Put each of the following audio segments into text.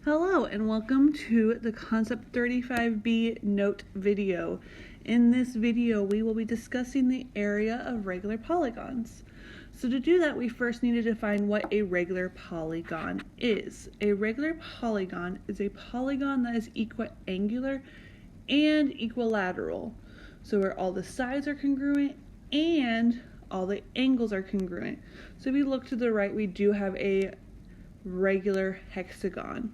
Hello and welcome to the Concept 35B note video. In this video we will be discussing the area of regular polygons. So to do that we first need to define what a regular polygon is. A regular polygon is a polygon that is equiangular and equilateral. So where all the sides are congruent and all the angles are congruent. So if you look to the right we do have a regular hexagon.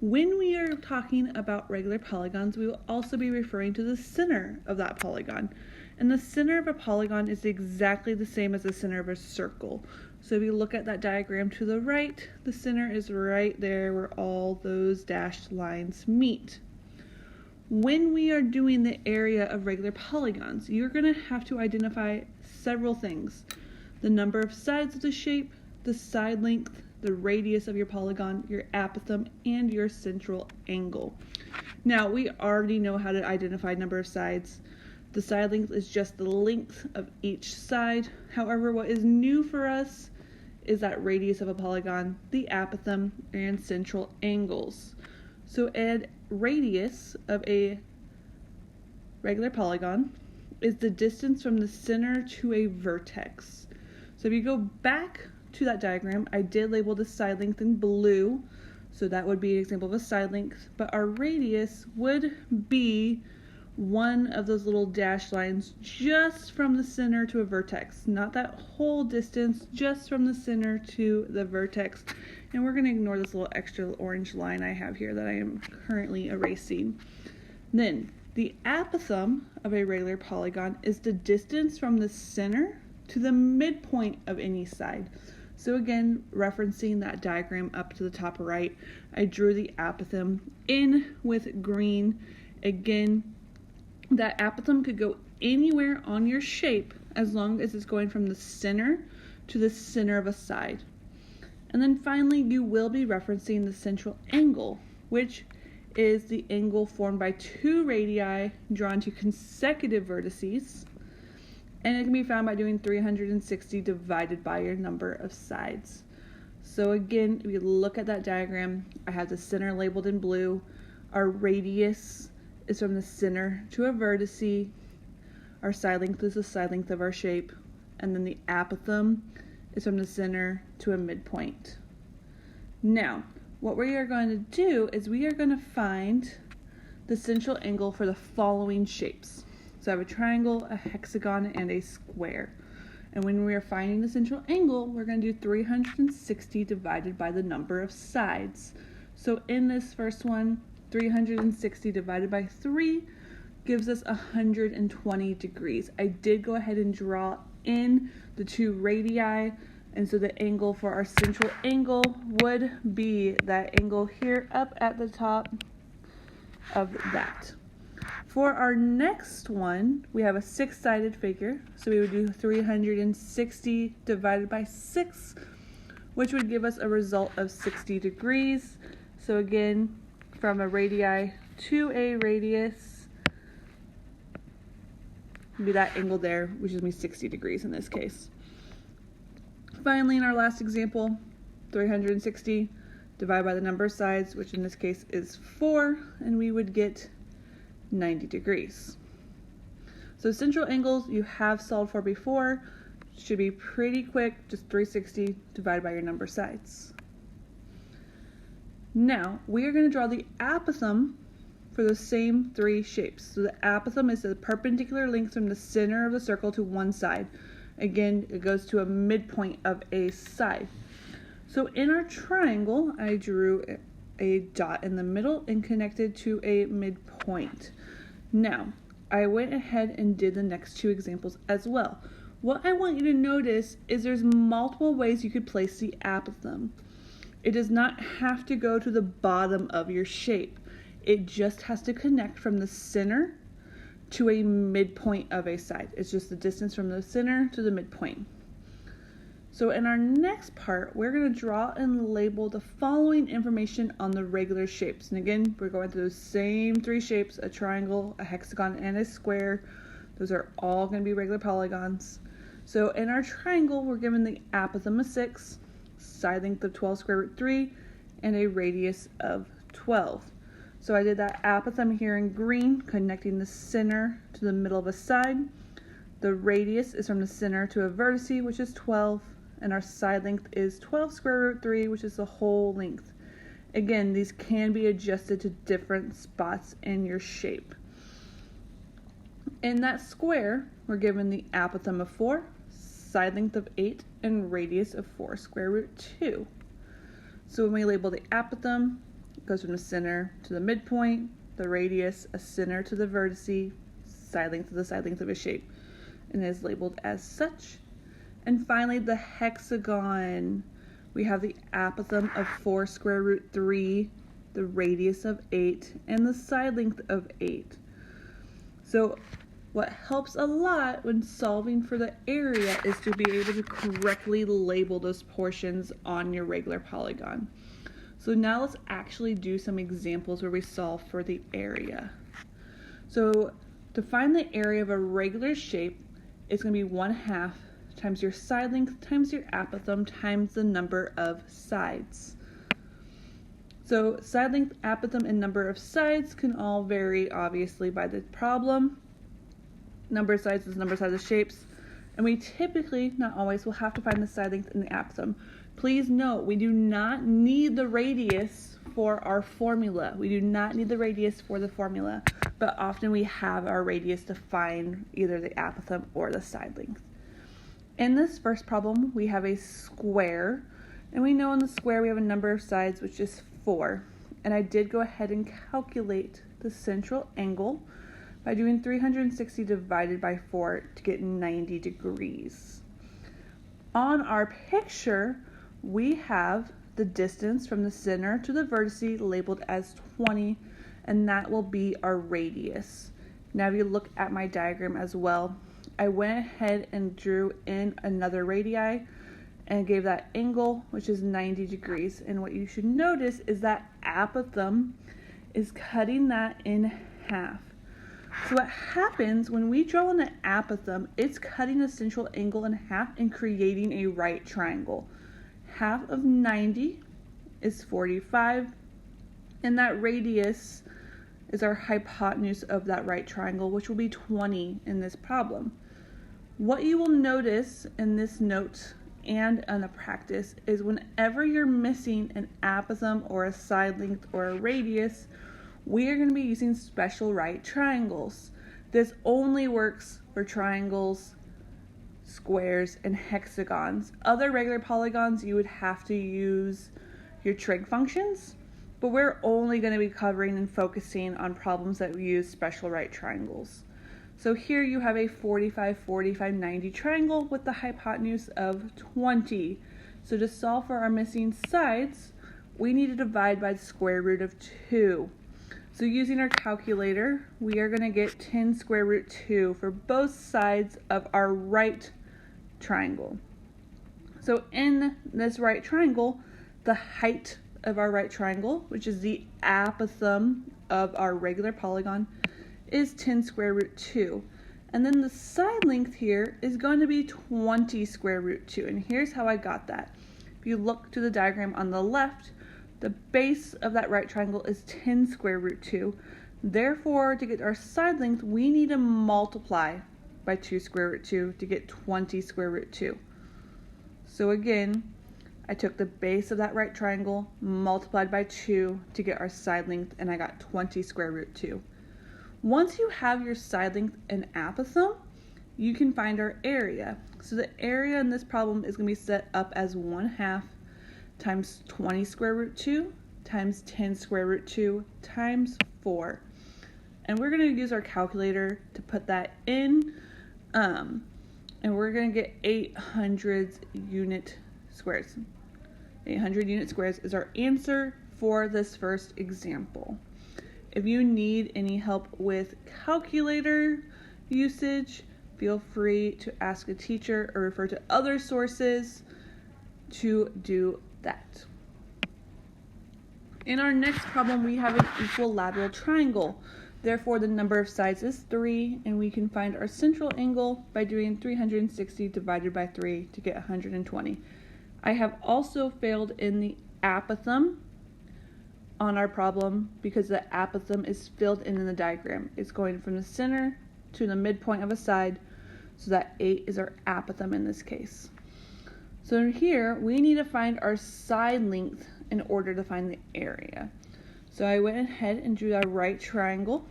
When we are talking about regular polygons, we will also be referring to the center of that polygon. And the center of a polygon is exactly the same as the center of a circle. So if you look at that diagram to the right, the center is right there where all those dashed lines meet. When we are doing the area of regular polygons, you're going to have to identify several things. The number of sides of the shape, the side length, the radius of your polygon, your apothem, and your central angle. Now, we already know how to identify number of sides. The side length is just the length of each side. However, what is new for us is that radius of a polygon, the apothem, and central angles. So, a radius of a regular polygon is the distance from the center to a vertex. So if you go back to that diagram, I did label the side length in blue, so that would be an example of a side length, but our radius would be one of those little dashed lines just from the center to a vertex, not that whole distance, just from the center to the vertex. And we're going to ignore this little extra orange line I have here that I am currently erasing. Then the apothem of a regular polygon is the distance from the center to the midpoint of any side. So again, referencing that diagram up to the top right, I drew the apothem in with green. Again, that apothem could go anywhere on your shape as long as it's going from the center to the center of a side. And then finally, you will be referencing the central angle, which is the angle formed by two radii drawn to consecutive vertices. And it can be found by doing 360 divided by your number of sides. So again, if you look at that diagram, I have the center labeled in blue. Our radius is from the center to a vertice. Our side length is the side length of our shape. And then the apothem is from the center to a midpoint. Now, what we are going to do is we are going to find the central angle for the following shapes. So I have a triangle, a hexagon, and a square. And when we are finding the central angle, we're going to do 360 divided by the number of sides. So in this first one, 360 divided by 3 gives us 120 degrees. I did go ahead and draw in the two radii, and so the angle for our central angle would be that angle here up at the top of that. For our next one, we have a six-sided figure, so we would do 360 divided by 6, which would give us a result of 60 degrees. So again, from a radii to a radius, would be that angle there, which is going to be 60 degrees in this case. Finally, in our last example, 360 divided by the number of sides, which in this case is 4, and we would get 90 degrees. So central angles you have solved for before, should be pretty quick, just 360 divided by your number of sides. Now we are going to draw the apothem for the same three shapes. So the apothem is the perpendicular length from the center of the circle to one side. Again, it goes to a midpoint of a side. So in our triangle, I drew a dot in the middle and connected to a midpoint. Now, I went ahead and did the next two examples as well. What I want you to notice is there's multiple ways you could place the apothem. It does not have to go to the bottom of your shape. It just has to connect from the center to a midpoint of a side. It's just the distance from the center to the midpoint. So in our next part, we're going to draw and label the following information on the regular shapes. And again, we're going through those same three shapes, a triangle, a hexagon, and a square. Those are all going to be regular polygons. So in our triangle, we're given the apothem of 6, side length of 12 square root 3, and a radius of 12. So I did that apothema here in green, connecting the center to the middle of a side. The radius is from the center to a vertice, which is 12, and our side length is 12 square root 3, which is the whole length. Again, these can be adjusted to different spots in your shape. In that square, we're given the apothema of 4, side length of 8, and radius of 4 square root 2. So when we label the apothema, it goes from the center to the midpoint, the radius, a center to the vertice, side length to the side length of a shape, and is labeled as such. And finally, the hexagon. We have the apothema of 4 square root 3, the radius of 8, and the side length of 8. So what helps a lot when solving for the area is to be able to correctly label those portions on your regular polygon. So now let's actually do some examples where we solve for the area. So to find the area of a regular shape, it's going to be 1/2 times your side length times your apothema times the number of sides. So side length, apothema, and number of sides can all vary obviously by the problem. Number of sides is number of sides of shapes, and we typically, not always, will have to find the side length and the apothema. Please note, we do not need the radius for our formula. We do not need the radius for the formula, but often we have our radius to find either the apothema or the side length. In this first problem, we have a square, and we know in the square we have a number of sides, which is 4. And I did go ahead and calculate the central angle by doing 360 divided by 4 to get 90 degrees. On our picture, we have the distance from the center to the vertice labeled as 20, and that will be our radius. Now if you look at my diagram as well, I went ahead and drew in another radii and gave that angle, which is 90 degrees. And what you should notice is that apothema is cutting that in half. So what happens when we draw on the apothema, it's cutting the central angle in half and creating a right triangle. Half of 90 is 45, and that radius is our hypotenuse of that right triangle, which will be 20 in this problem. What you will notice in this note and in the practice is whenever you're missing an apothema or a side length or a radius, we are going to be using special right triangles. This only works for triangles, squares, and hexagons. Other regular polygons, you would have to use your trig functions, but we're only going to be covering and focusing on problems that use special right triangles. So here you have a 45, 45, 90 triangle with the hypotenuse of 20. So to solve for our missing sides, we need to divide by the square root of 2. So using our calculator, we are going to get 10 square root 2 for both sides of our right triangle. So in this right triangle, the height of our right triangle, which is the apothema of our regular polygon, is 10 square root 2. And then the side length here is going to be 20 square root 2. And here's how I got that. If you look to the diagram on the left, the base of that right triangle is 10 square root 2. Therefore, to get our side length, we need to multiply by 2 square root 2 to get 20 square root 2. So again, I took the base of that right triangle, multiplied by 2 to get our side length, and I got 20 square root 2. Once you have your side length and apothema, you can find our area. So the area in this problem is going to be set up as 1/2 times 20 square root 2 times 10 square root 2 times 4. And we're going to use our calculator to put that in, and we're going to get 800 unit squares. 800 unit squares is our answer for this first example. If you need any help with calculator usage, feel free to ask a teacher or refer to other sources to do that. In our next problem, we have an equilateral triangle. Therefore, the number of sides is 3, and we can find our central angle by doing 360 divided by 3 to get 120. I have also failed in the apothema on our problem because the apothem is filled in the diagram. It's going from the center to the midpoint of a side, so that 8 is our apothem in this case. So here we need to find our side length in order to find the area. So I went ahead and drew that right triangle.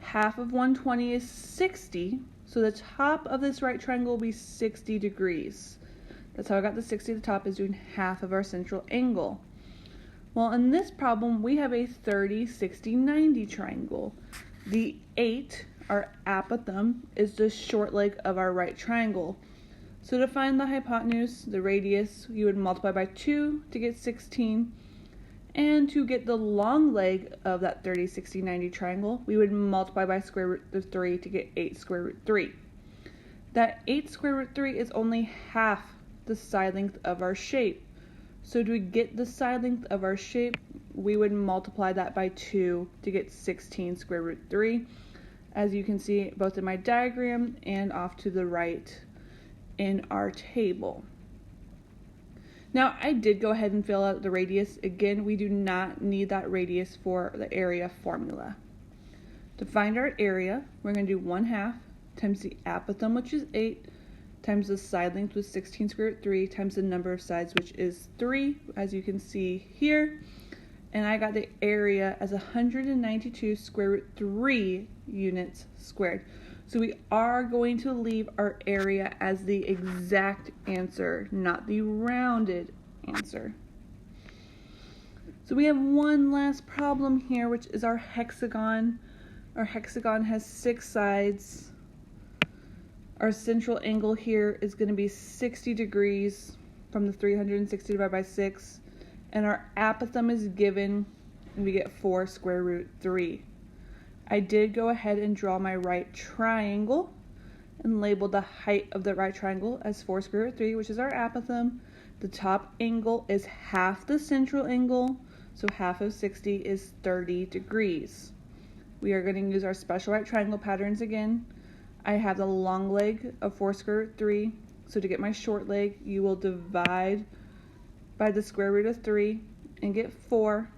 Half of 120 is 60, so the top of this right triangle will be 60 degrees. That's how I got the 60 at the top, is doing half of our central angle. Well, in this problem, we have a 30, 60, 90 triangle. The 8, our apothem, is the short leg of our right triangle. So to find the hypotenuse, the radius, you would multiply by 2 to get 16. And to get the long leg of that 30, 60, 90 triangle, we would multiply by square root of 3 to get 8 square root 3. That 8 square root 3 is only half the side length of our shape. So to get the side length of our shape, we would multiply that by 2 to get 16 square root 3. As you can see both in my diagram and off to the right in our table. Now I did go ahead and fill out the radius. Again, we do not need that radius for the area formula. To find our area, we're going to do 1/2 times the apothem, which is 8, times the side length, with 16 square root 3, times the number of sides, which is 3, as you can see here. And I got the area as 192 square root 3 units squared. So we are going to leave our area as the exact answer, not the rounded answer. So we have one last problem here, which is our hexagon. Our hexagon has 6 sides. Our central angle here is going to be 60 degrees from the 360 divided by 6. And our apothem is given, and we get 4 square root 3. I did go ahead and draw my right triangle and label the height of the right triangle as 4 square root 3, which is our apothem. The top angle is half the central angle, so half of 60 is 30 degrees. We are going to use our special right triangle patterns again. I have the long leg of 4 square root 3, so to get my short leg, you will divide by the square root of 3 and get 4.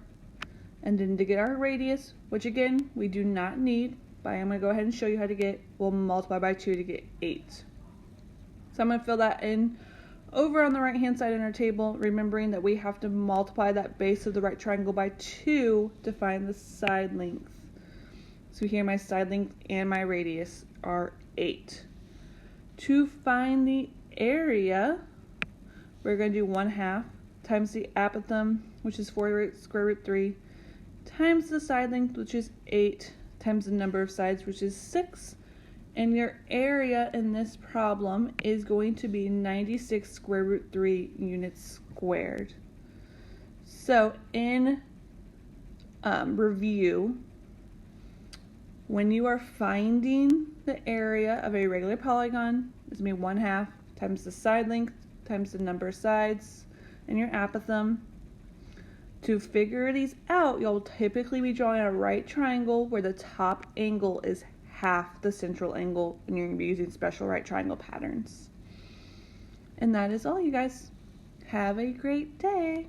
And then to get our radius, which again, we do not need, but I'm going to go ahead and show you how to get, we'll multiply by 2 to get 8. So I'm going to fill that in over on the right hand side in our table, remembering that we have to multiply that base of the right triangle by 2 to find the side length. So here my side length and my radius are 8. To find the area, we're going to do 1/2 times the apothem, which is 4 square root 3, times the side length, which is 8, times the number of sides, which is 6. And your area in this problem is going to be 96 square root 3 units squared. So in review, when you are finding the area of a regular polygon, it's going to be 1/2 times the side length times the number of sides and your apothem. To figure these out, you'll typically be drawing a right triangle where the top angle is half the central angle, and you're going to be using special right triangle patterns. And that is all, you guys. Have a great day.